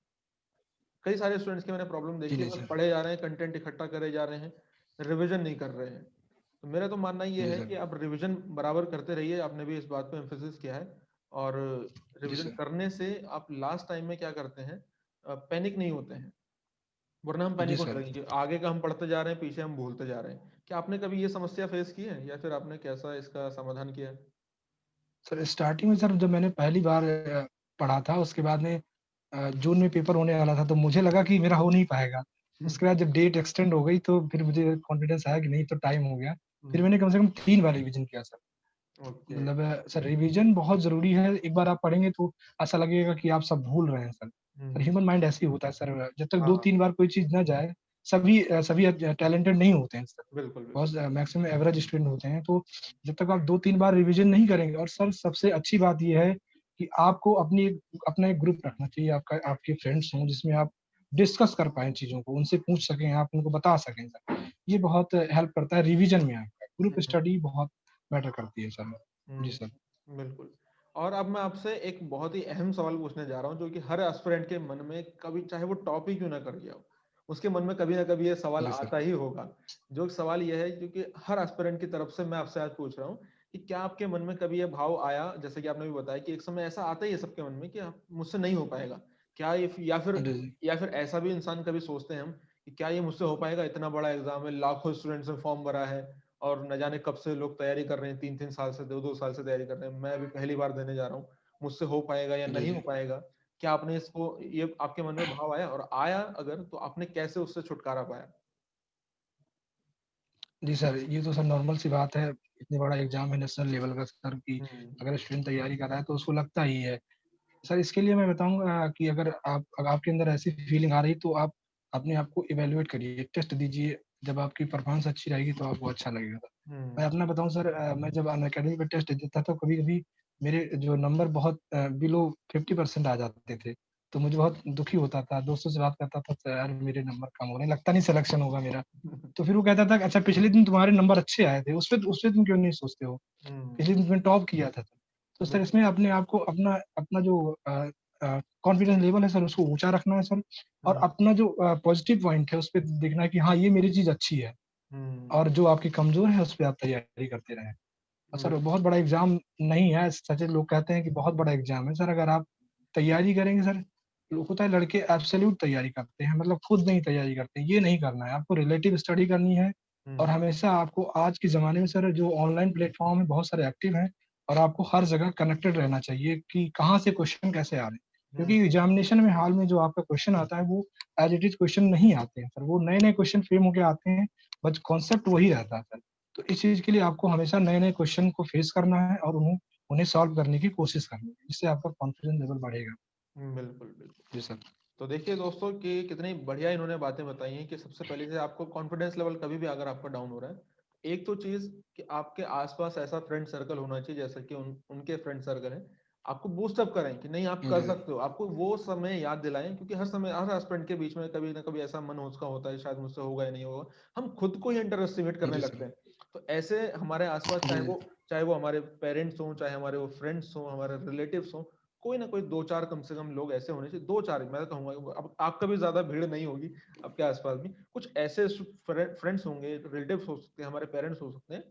कई सारे स्टूडेंट्स की मैंने प्रॉब्लम जी देखी है, नहीं बस सर। पढ़े जा रहे हैं, कंटेंट इकट्ठा करे जा रहे हैं, रिवीजन नहीं कर रहे हैं। तो मेरा तो मानना ये जी है सर। कि आप रिवीजन बराबर करते रहिए, आपने भी इस बात पे एम्फेसिस किया है। और जी रिवीजन सर। करने से आप लास्ट टाइम में क्या करते हैं, पैनिक नहीं होते हैं। वरना हम जी पैनिक होने सर। लगेंगे, आगे का हम पढ़ते जा रहे हैं, पीछे हम भूलते जा रहे हैं। क्या आपने कभी ये समस्या फेस की है, या फिर आपने कैसा इसका समाधान किया है? सर स्टार्टिंग में सर जब मैंने पहली बार पढ़ा था, उसके बाद में जून में पेपर होने वाला था, तो मुझे लगा कि मेरा हो नहीं पाएगा। हम्म, उसके बाद जब डेट एक्सटेंड हो गई तो फिर मुझे कॉन्फिडेंस आया कि नहीं, तो टाइम हो गया। फिर हम्म, मैंने कम से कम 3 बार रिवीजन किया सर। ओके। मतलब सर रिवीजन बहुत ज़रूरी है। एक बार आप पढ़ेंगे तो ऐसा लगेगा कि आप सब भूल रहे हैं सर। सर हम्म, ह्यूमन माइंड ऐसे ही होता है सर, जब तक हाँ, 2-3 बार कोई चीज़ ना जाए, सभी टैलेंटेड नहीं होते हैं सर। बिल्कुल बिल्कुल। बहुत मैक्सिमम एवरेज स्टूडेंट होते हैं, तो जब तक आप 2-3 बार रिवीजन नहीं करेंगे, और सर सबसे अच्छी बात ये है कि आपको अपना एक ग्रुप रखना चाहिए, आपका आपके फ्रेंड्स हों जिसमें आप डिस्कस कर पाएँ चीज़ों को, उनसे पूछ सकें, आप उनको बता सकें सर। ये बहुत हेल्प करता है रिवीजन में आपका। ग्रुप हम्म, स्टडी बहुत मैटर करती है सर। जी सर। बिल्कुल। और अब मैं आपसे एक बहुत ही अहम सवाल पूछने जा रहा हूँ, जो कि हर एस्पिरेंट के मन में कभी, चाहे वो टॉप ही क्यों ना कर गया हो, उसके मन में कभी ना कभी ये सवाल जी सर। आता ही होगा। जो सवाल ये है, क्योंकि हर एस्पिरेंट की तरफ से मैं आपसे आज पूछ रहा हूँ, कि क्या आपके मन में कभी ये भाव आया, जैसे कि आपने भी बताया कि एक समय ऐसा आता ही है सबके मन में कि मुझसे नहीं हो पाएगा। क्या ये, जी, जी। या फिर ऐसा भी इंसान कभी सोचते हैं हम कि क्या ये मुझसे हो पाएगा, इतना बड़ा एग्जाम है, लाखों स्टूडेंट्स ने फॉर्म भरा है, और न जाने कब से लोग तैयारी कर रहे हैं, 3-3 साल से, 2-2 साल से तैयारी कर रहे हैं, मैं अभी पहली बार देने जा रहा हूँ, मुझसे हो पाएगा या जी, नहीं हो जी। पाएगा? क्या आपने इसको, ये आपके मन में भाव आया, और आया अगर, तो आपने कैसे उससे छुटकारा पाया? जी सर, ये तो सर नॉर्मल सी बात है। इतनी बड़ा एग्ज़ाम है नेशनल लेवल का सर, कि हम्म, अगर स्टूडेंट तैयारी कर रहा है तो उसको लगता ही है। सर इसके लिए मैं बताऊँगा कि अगर आपके अंदर ऐसी फीलिंग आ रही, तो आप अपने आप को इवैल्यूएट करिए, टेस्ट दीजिए। जब आपकी परफ़ॉर्मेंस अच्छी रहेगी तो आपको अच्छा लगेगा सर। मैं हम्म, अपना बताऊँ सर, मैं जब अनअकैडमी पे टेस्ट देता था, कभी-कभी मेरे जो नंबर बहुत बिलो 50% आ जाते थे, तो मुझे बहुत दुखी होता था। दोस्तों से बात करता था, "तो यार मेरे नंबर कम हो रहे हैं, लगता नहीं सिलेक्शन होगा मेरा।" तो फिर वो कहता था कि अच्छा पिछले दिन तुम्हारे नंबर अच्छे आए थे, उसपे तुम क्यों नहीं सोचते हो? हम्म, पिछले दिन तुमने टॉप किया था। तो सर बिल्कुल। इसमें अपने आप को अपना अपना जो कॉन्फिडेंस लेवल है सर, उसको ऊँचा रखना है सर, और हम्म, अपना जो पॉजिटिव पॉइंट है उसपे देखना है कि हाँ, ये मेरी चीज़ अच्छी है, हम्म, और जो आपकी कमज़ोर है उस पे आप तैयारी करते रहें। और सर बिल्कुल। बहुत बड़ा एग्ज़ाम नहीं है, सच लोग कहते हैं कि बहुत बड़ा एग्ज़ाम है। सर अगर आप तैयारी करेंगे सर, होता है लड़के एब्सोल्यूट तैयारी करते हैं, मतलब खुद नहीं तैयारी करते, ये नहीं करना है। आपको रिलेटिव स्टडी करनी है, और हम्म, हमेशा आपको आज के ज़माने में सर जो ऑनलाइन प्लेटफ़ॉर्म है बहुत सारे एक्टिव हैं, और आपको हर जगह कनेक्टेड रहना चाहिए कि कहाँ से क्वेश्चन कैसे आ रहे हैं। हम्म, क्योंकि एग्ज़ामिनेशन में हाल में जो आपका क्वेश्चन आता है वो एज़ इट इज़ क्वेश्चन नहीं आते हैं सर, वो नए-नए क्वेश्चन फ्रेम होके आते हैं, बट कॉन्सेप्ट वही रहता है सर। तो इस चीज़ के लिए आपको हमेशा नए-नए क्वेश्चन को फेस करना है, और उन्हें उन्हें सॉल्व करने की कोशिश करनी है, जिससे आपका कॉन्फिडेंस लेवल बढ़ेगा। बिल्कुल बिल्कुल। जी सर। तो देखिए दोस्तों, कि कितनी बढ़िया इन्होंने बातें बताई हैं, कि सबसे पहले से आपको कॉन्फिडेंस लेवल कभी भी अगर आपका डाउन हो रहा है, एक तो चीज कि आपके आसपास ऐसा फ्रेंड सर्कल होना चाहिए, जैसा कि उनके फ्रेंड सर्कल है, आपको बूस्ट अप करें कि नहीं आप जी, कर जी। सकते हो, आपको वो समय याद दिलाएं, क्योंकि हर समय हर स्टूडेंट के बीच में कभी ना कभी ऐसा मन उसका होता है, शायद मुझसे होगा या नहीं होगा, हम खुद को ही अंडर एस्टिमेट करने जी लगते सर। हैं। तो ऐसे हमारे आसपास, जी, जी। चाहे वो हमारे पेरेंट्स हों, चाहे हमारे वो फ्रेंड्स हों, हमारे रिलेटिव्स हों, कोई ना कोई दो चार कम से कम लोग ऐसे होने चाहिए, दो चार मैं तो कहूंगा, अब आपका भी ज्यादा भीड़ नहीं होगी, आपके आसपास भी कुछ ऐसे फ्रेंड्स होंगे, रिलेटिव्स हो सकते हैं, हमारे पेरेंट्स हो सकते हैं,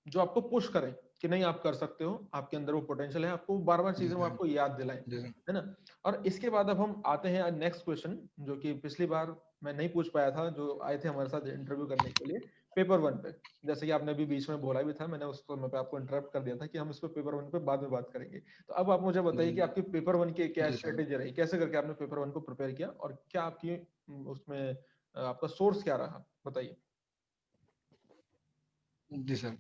जो आपको पुश करें कि नहीं आप कर सकते हो, आपके अंदर वो पोटेंशियल है, आपको बार बार जी चीजें वो सर। आपको याद दिलाएं, जी सर। है ना? और इसके बाद अब हम आते हैं नेक्स्ट क्वेश्चन, जो कि पिछली बार मैं नहीं पूछ पाया था, जो आए थे हमारे साथ इंटरव्यू करने के लिए, पेपर वन पे। जैसे कि आपने भी बीच में बोला भी था, मैंने उस समय पे आपको इंटरप्ट कर दिया था कि हम इस पे पेपर वन पे बाद में बात करेंगे। तो अब आप मुझे जी, बताइए कि जी। आपकी पेपर वन की क्या जी सर। स्ट्रेटेजी रही, कैसे करके आपने पेपर वन को प्रिपेयर किया, और क्या आपकी उसमें आपका सोर्स क्या रहा, बताइए। जी सर।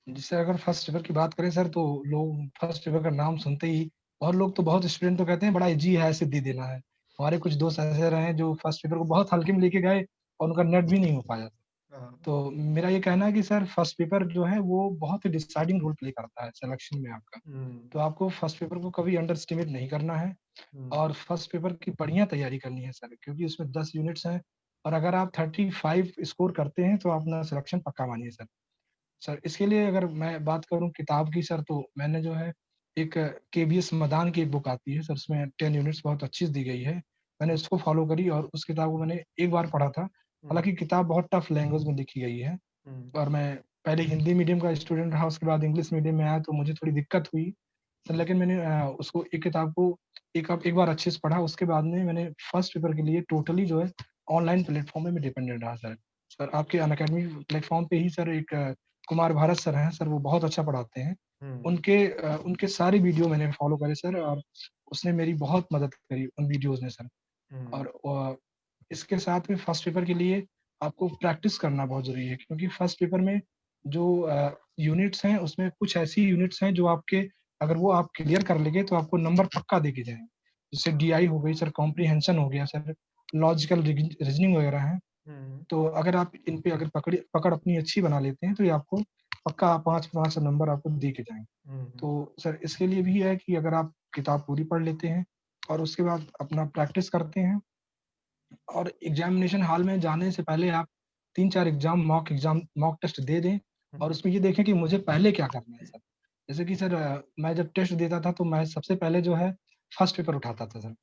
जी सर, अगर फर्स्ट पेपर की बात करें सर, तो लोग फर्स्ट पेपर का नाम सुनते ही, और लोग तो बहुत स्टूडेंट तो कहते हैं बड़ा ईज़ी है, ऐसे दे देना है। हमारे कुछ दोस्त ऐसे रहे हैं जो फर्स्ट पेपर को बहुत हल्के में लेके गए, और उनका नेट भी नहीं हो पाया। हाँ, तो मेरा ये कहना है कि सर फर्स्ट पेपर जो है वो बहुत ही डिसाइडिंग रोल प्ले करता है सिलेक्शन में आपका। हम्म, तो आपको फर्स्ट पेपर को कभी अंडर एस्टिमेट नहीं करना है, हम्म, और फर्स्ट पेपर की बढ़िया तैयारी करनी है सर, क्योंकि उसमें 10 यूनिट्स हैं, और अगर आप 35 स्कोर करते हैं तो अपना सिलेक्शन पक्का मानिए सर। सर इसके लिए अगर मैं बात करूँ किताब की सर, तो मैंने जो है एक केवीएस मदान की एक बुक आती है सर, उसमें 10 यूनिट्स बहुत अच्छी दी गई है। मैंने हुँ, उसको फ़ॉलो करी और उस किताब को मैंने एक बार पढ़ा था। हुँ, हालाँकि किताब बहुत टफ लैंग्वेज में लिखी गई है हुँ, और मैं पहले हिंदी मीडियम का स्टूडेंट रहा, उसके बाद इंग्लिश मीडियम में आया तो मुझे थोड़ी दिक्कत हुई। सर लेकिन मैंने उसको एक किताब को एक बार अच्छे से पढ़ा, उसके बाद में मैंने फर्स्ट पेपर के लिए टोटली जो है ऑनलाइन प्लेटफ़ॉर्म में मैं डिपेंडेंट रहा सर। सर आपके अनअकैडमी प्लेटफ़ॉर्म पे ही सर एक कुमार भारत सर हैं, सर वो बहुत अच्छा पढ़ाते हैं। हुँ, उनके सारे वीडियो मैंने फ़ॉलो करे सर और उसने मेरी बहुत मदद करी उन वीडियोज़ ने सर। हुँ, और इसके साथ में फर्स्ट पेपर के लिए आपको प्रैक्टिस करना बहुत ज़रूरी है क्योंकि फर्स्ट पेपर में जो यूनिट्स हैं, उसमें कुछ ऐसी यूनिट्स हैं जो आपके अगर वो आप क्लियर कर लेंगे तो आपको नंबर पक्का देके जाएँगे। जैसे डीआई हो गई सर, कॉम्प्रिहेंशन हो गया सर, लॉजिकल रीज़निंग वगैरह है। हुँ, तो अगर आप इन पे अगर पकड़ अपनी अच्छी बना लेते हैं, तो ये आपको पक्का 5-5 नंबर आपको दे के जाएँगे। हुँ, हुँ, तो सर इसके लिए भी है कि अगर आप किताब पूरी पढ़ लेते हैं और उसके बाद अपना प्रैक्टिस करते हैं और एग्ज़ामिनेशन हॉल में जाने से पहले आप 3-4 एग्ज़ाम मॉक टेस्ट दे दें और हुँ, उसमें ये देखें कि मुझे पहले क्या करना है सर। जैसे कि सर मैं जब टेस्ट देता था तो मैं सबसे पहले जो है फर्स्ट पेपर उठाता था सर।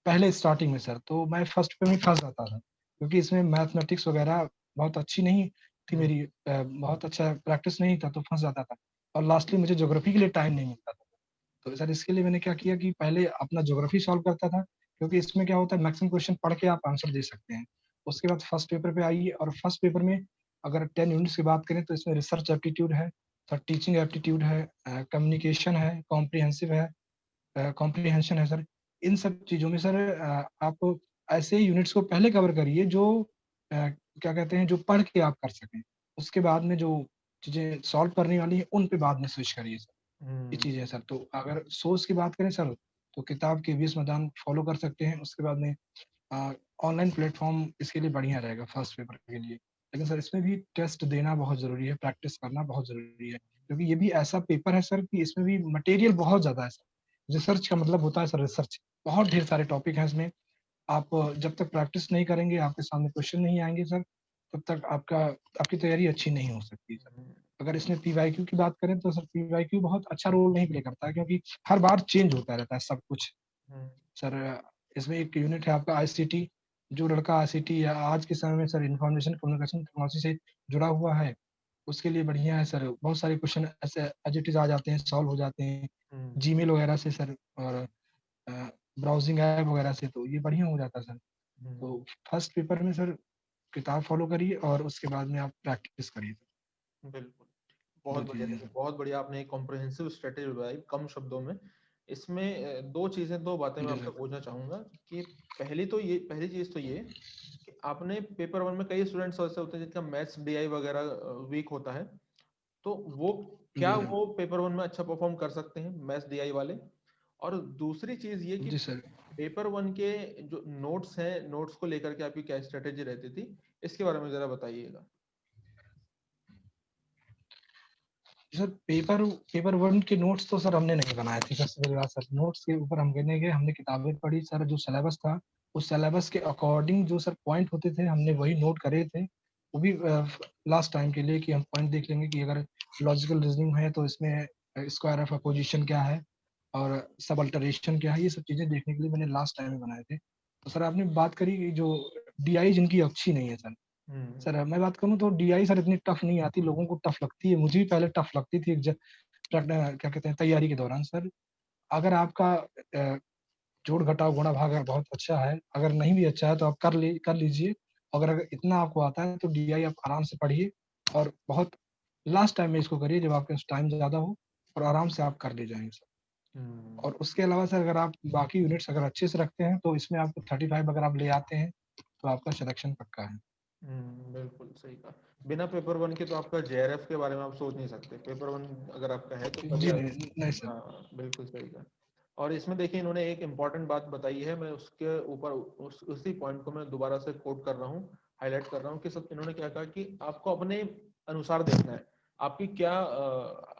पहले स्टार्टिंग में सर, तो मैं फर्स्ट पेपर में फँस जाता था, क्योंकि इसमें मैथमेटिक्स वगैरह बहुत अच्छी नहीं थी हुँ, मेरी बहुत अच्छा प्रैक्टिस नहीं था, तो फँस जाता था और लास्टली मुझे ज्योग्राफी के लिए टाइम नहीं मिलता था। तो सर इसके लिए मैंने क्या किया कि पहले अपना ज्योग्राफी सॉल्व करता था, क्योंकि इसमें क्या होता है मैक्सिमम क्वेश्चन पढ़ के आप आंसर दे सकते हैं। उसके बाद फर्स्ट पेपर पे आइए और फर्स्ट पेपर में अगर 10 यूनिट्स की बात करें तो इसमें रिसर्च एप्टीट्यूड है, सर टीचिंग एप्टीट्यूड है, कम्युनिकेशन है, कॉम्प्रिहेंशन है सर। इन सब चीज़ों में सर आप ऐसे यूनिट्स को पहले कवर करिए जो क्या कहते हैं जो पढ़ के आप कर सकें। उसके बाद में जो चीज़ें सॉल्व करनी वाली हैं, उन पे बाद में स्विच करिए सर। ये हुँ, चीज़ है सर। तो अगर सोर्स की बात करें सर, तो किताब केवीएस मैदान फॉलो कर सकते हैं। उसके बाद में अ, ऑनलाइन प्लेटफ़ॉर्म इसके लिए बढ़िया रहेगा फर्स्ट पेपर के लिए। लेकिन सर इसमें भी टेस्ट देना बहुत ज़रूरी है, प्रैक्टिस करना बहुत ज़रूरी है। क्योंकि ये भी ऐसा पेपर है सर कि इसमें भी मटेरियल बहुत ज़्यादा है सर। रिसर्च का मतलब होता है सर रिसर्च। बहुत ढेर सारे टॉपिक हैं इसमें। आप जब तक प्रैक्टिस नहीं करेंगे, आपके सामने क्वेश्चन नहीं आएँगे सर, तब तक आपकी तैयारी अच्छी नहीं हो सकती सर। हुँ, अगर इसमें पीवाईक्यू की बात करें तो सर पीवाईक्यू बहुत अच्छा रोल नहीं प्ले करता है क्योंकि हर बार चेंज होता रहता है सब कुछ। हुँ, सर इसमें एक यूनिट है आपका आईसीटी, जो लड़का आईसीटी या आज के समय में सर इन्फॉर्मेशन कम्युनिकेशन टेक्नोलॉजी से जुड़ा हुआ है, उसके लिए बढ़िया है सर। बहुत सारे क्वेश्चन ऐसे एज़ इट इज़ आ जाते हैं, सॉल्व हो जाते हैं, हुँ, जीमेल वगैरह से सर और अ, ब्राउज़िंग ऐप वगैरह से, तो ये बढ़िया हो जाता है सर। हुँ, तो फर्स्ट पेपर में सर किताब फ़ॉलो करिए और उसके बाद में आप प्रैक्टिस करिए। बिल्कुल। जी, बहुत जी, बढ़िया, जी, देखिए सर। बहुत बढ़िया आपने एक कॉम्प्रिहेंसिव स्ट्रैटेजी बताई कम शब्दों में। इसमें 2 चीज़ें 2 बातें मैं जी, आपसे सर। पूछना चाहूँगा कि पहली चीज़ तो ये कि आपने पेपर 1 में कई स्टूडेंट्स ऐसे होते हैं जिनका मैथ्स डीआई वगैरह वीक होता है। तो वो क्या जी, सर। वो पेपर 1 में अच्छा परफ़ॉर्म कर सकते हैं मैथ्स डीआई वाले? और दूसरी चीज़ ये कि जी, सर। पेपर 1 के जो नोट्स हैं, नोट्स को लेकर के आपकी क्या स्ट्रैटेजी रहती थी? इसके बारे में ज़रा बताइएगा। सर पेपर 1 के नोट्स तो सर हमने नहीं बनाए थे सबसे पहली बात सर। नोट्स के ऊपर हम कहने गए हमने किताबें पढ़ी सर जो सिलेबस था, उस सिलेबस के अकॉर्डिंग जो सर पॉइंट होते थे हमने वही नोट करे थे। वो भी लास्ट टाइम के लिए कि हम पॉइंट देख लेंगे कि अगर लॉजिकल रीज़निंग है तो इसमें स्क्वायर ऑफ अपोजिशन क्या है और सबअल्टरेशन क्या है, ये सब चीज़ें देखने के लिए मैंने लास्ट टाइम में बनाए थे। तो सर आपने बात करी कि जो डीआई जिनकी अच्छी नहीं है सर। हुँ, सर मैं बात करूँ तो डीआई सर इतनी टफ नहीं आती, लोगों को टफ लगती है। मुझे भी पहले टफ लगती थी क्या कहते हैं तैयारी के दौरान सर। अगर आपका जोड़-घटाव, गुणा-भाग अगर बहुत अच्छा है, अगर नहीं भी अच्छा है तो आप कर लीजिए। अगर इतना आपको आता है तो डीआई आप आराम से पढ़िए और बहुत लास्ट टाइम में इसको करिए जब आपके पास टाइम ज़्यादा हो और आराम से आप कर ले जाएँगे सर। हुँ। और उसके अलावा सर अगर आप बाकी यूनिट्स अगर अच्छे से रखते हैं तो इसमें आपको 35 अगर आप ले आते हैं, तो आपका सिलेक्शन पक्का है। बिल्कुल सही कहा। बिना पेपर 1 के तो आपका जेआरएफ के बारे में आप सोच नहीं सकते। पेपर 1 अगर आपका है तो तभी जी, आप नहीं, नहीं सर। हाँ, बिल्कुल सही कहा। और इसमें देखिए इन्होंने एक इम्पोर्टेंट बात बताई है, मैं उसके ऊपर उसी पॉइंट को मैं दोबारा से कोट कर रहा हूँ, हाइलाइट कर रहा हूँ कि सब इन्होंने क्या कहा कि आपको अपने अनुसार देखना है। आपकी क्या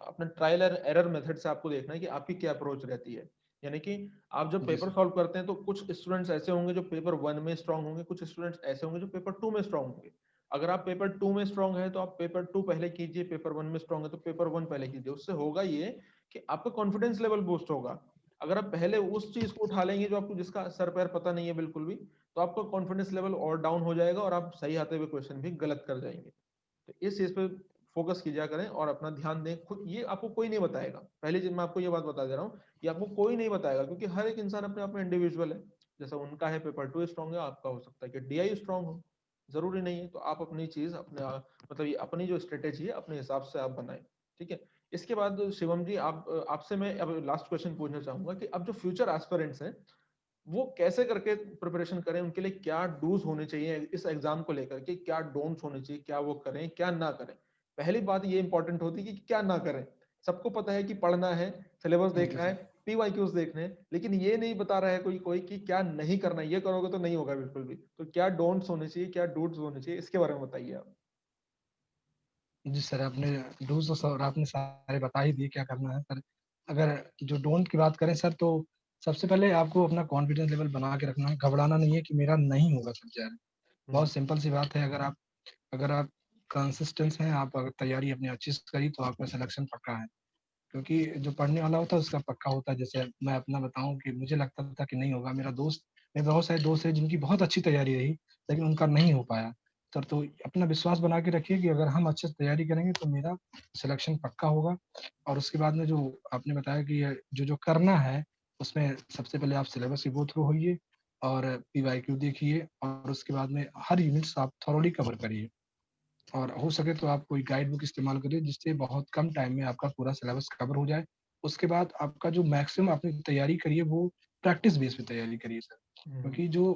अपने ट्रायल एंड एरर मेथड से आपको देखना है कि आपकी क्या अप्रोच रहती है। यानी कि आप जब जी पेपर सर। सॉल्व करते हैं तो कुछ स्टूडेंट्स ऐसे होंगे जो पेपर 1 में स्ट्रांग होंगे, कुछ स्टूडेंट्स ऐसे होंगे जो पेपर 2 में स्ट्रांग होंगे। अगर आप पेपर 2 में स्ट्रांग है तो आप पेपर 2 पहले कीजिए, पेपर 1 में स्ट्रांग है तो पेपर 1 पहले कीजिए। उससे होगा ये कि आपका कॉन्फिडेंस लेवल बूस्ट होगा। अगर आप पहले उस चीज को उठा लेंगे जो आपको जिसका सर पैर पता नहीं है बिल्कुल भी, तो आपका कॉन्फिडेंस लेवल और डाउन हो जाएगा और आप सही आते हुए क्वेश्चन भी गलत कर जाएंगे। तो इस चीज पे फोकस कीजिए करें और अपना ध्यान दें। खुद ये आपको कोई नहीं बताएगा, पहली चीज मैं आपको ये बात बता दे रहा हूँ, ये आपको कोई नहीं बताएगा, क्योंकि हर एक इंसान अपने आप में इंडिविजुअल है। जैसा उनका है पेपर 2 स्ट्रांग है, आपका हो सकता है कि DI स्ट्रांग हो, जरूरी नहीं है। तो आप अपनी चीज अपने मतलब ये अपनी जो स्ट्रेटेजी है अपने हिसाब से आप बनाएं, ठीक है। इसके बाद शिवम जी, आप आपसे मैं अब लास्ट क्वेश्चन पूछना चाहूंगा कि अब जो फ्यूचर एस्पिरेंट्स हैं वो कैसे करके प्रिपरेशन करें, उनके लिए क्या डूज होने चाहिए इस एग्जाम को लेकर के, क्या डोंट्स होने चाहिए, क्या वो करें क्या ना करें। पहली बात ये इंपॉर्टेंट होती है कि क्या ना करें। सबको पता है कि पढ़ना है, सिलेबस जी देखना है, सर। PYQs देखने हैं, लेकिन ये नहीं बता रहा है कोई कोई कि क्या नहीं करना है। ये करोगे तो नहीं होगा बिल्कुल भी। तो क्या डोंट्स होने चाहिए, क्या डूज होने चाहिए, इसके बारे में बताइए आप। जी सर, आपने डूज़ और सर आपने सारे बता ही दिए क्या करना है सर। अगर जो डोंट की बात करें सर, तो सबसे पहले आपको अपना कॉन्फिडेंस लेवल बना के रखना है, घबराना नहीं है कि मेरा नहीं होगा सर ज़ाहिर। हम्म। बहुत सिंपल सी बात है, अगर आप कंसिस्टेंट हैं, आप अगर तैयारी अपनी अच्छे से करी तो आपका सिलेक्शन पक्का है। क्योंकि जो पढ़ने वाला होता है उसका पक्का होता है। जैसे मैं अपना बताऊँ कि मुझे लगता था कि नहीं होगा, मेरे बहुत सारे दोस्त हैं जिनकी बहुत अच्छी तैयारी रही, लेकिन उनका नहीं हो पाया। सर तो अपना विश्वास बना के रखिए कि अगर हम अच्छे से तैयारी करेंगे तो मेरा सिलेक्शन पक्का होगा। और उसके बाद में जो आपने बताया कि ये जो करना है, उसमें सबसे पहले आप सिलेबस के गो थ्रू होइए और PYQ देखिए, और उसके बाद में हर यूनिट्स आप थॉरोली कवर करिए। और हो सके तो आप कोई गाइड बुक इस्तेमाल करिए जिससे बहुत कम टाइम में आपका पूरा सिलेबस कवर हो जाए। उसके बाद आपका जो मैक्सिमम आपने तैयारी करी है वो प्रैक्टिस बेस पे तैयारी करिए सर। हम्म। क्योंकि जो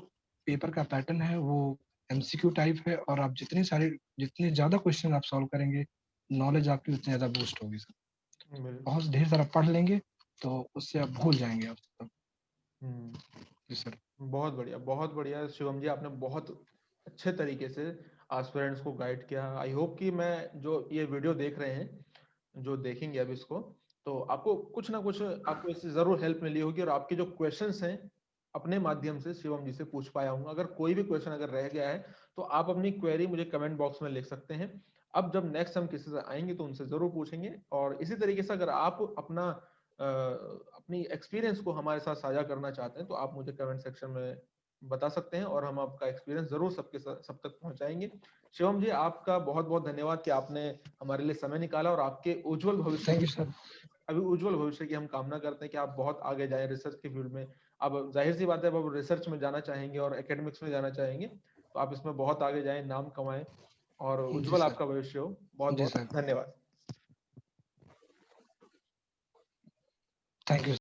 पेपर का पैटर्न है वो MCQ टाइप है, और आप जितने ज़्यादा क्वेश्चन आप सॉल्व करेंगे, नॉलेज आपकी उतनी ज़्यादा बूस्ट होगी सर। बिल्कुल। बहुत ढेर सारा पढ़ लेंगे तो उससे आप भूल जाएंगे आप सब। हम्म। जी सर। बहुत बढ़िया शिवम जी, आपने बहुत अच्छे तरीके से एस्पिरेंट्स को गाइड किया। आई होप कि मैं जो ये वीडियो देख रहे हैं, जो देखेंगे अब इसको, तो आपको कुछ ना कुछ आपको इससे जरूर हेल्प मिली होगी और आपके जो क्वेश्चंस हैं अपने माध्यम से शिवम जी से पूछ पाया हूँ। अगर कोई भी क्वेश्चन अगर रह गया है तो आप अपनी क्वेरी मुझे कमेंट बॉक्स में लिख सकते हैं। अब जब नेक्स्ट हम किसी से आएंगे तो उनसे जरूर पूछेंगे। और इसी तरीके से अगर आप अपनी एक्सपीरियंस को हमारे साथ साझा करना चाहते हैं तो आप मुझे कमेंट सेक्शन में बता सकते हैं और हम आपका एक्सपीरियंस जरूर सब तक पहुंचाएंगे। शिवम जी, आपका बहुत बहुत धन्यवाद कि आपने हमारे लिए समय निकाला और आपके उज्जवल भविष्य थैंक की यू सर। अभी उज्जवल भविष्य की हम कामना करते हैं कि आप बहुत आगे जाएं रिसर्च की फील्ड में। अब जाहिर सी बात है, अब आप रिसर्च में जाना चाहेंगे और एकेडमिक्स में जाना चाहेंगे, तो आप इसमें बहुत आगे जाएं, नाम कमाएं और जी उज्जवल सर। आपका भविष्य हो। बहुत जी बहुत सर। धन्यवाद। Thank you.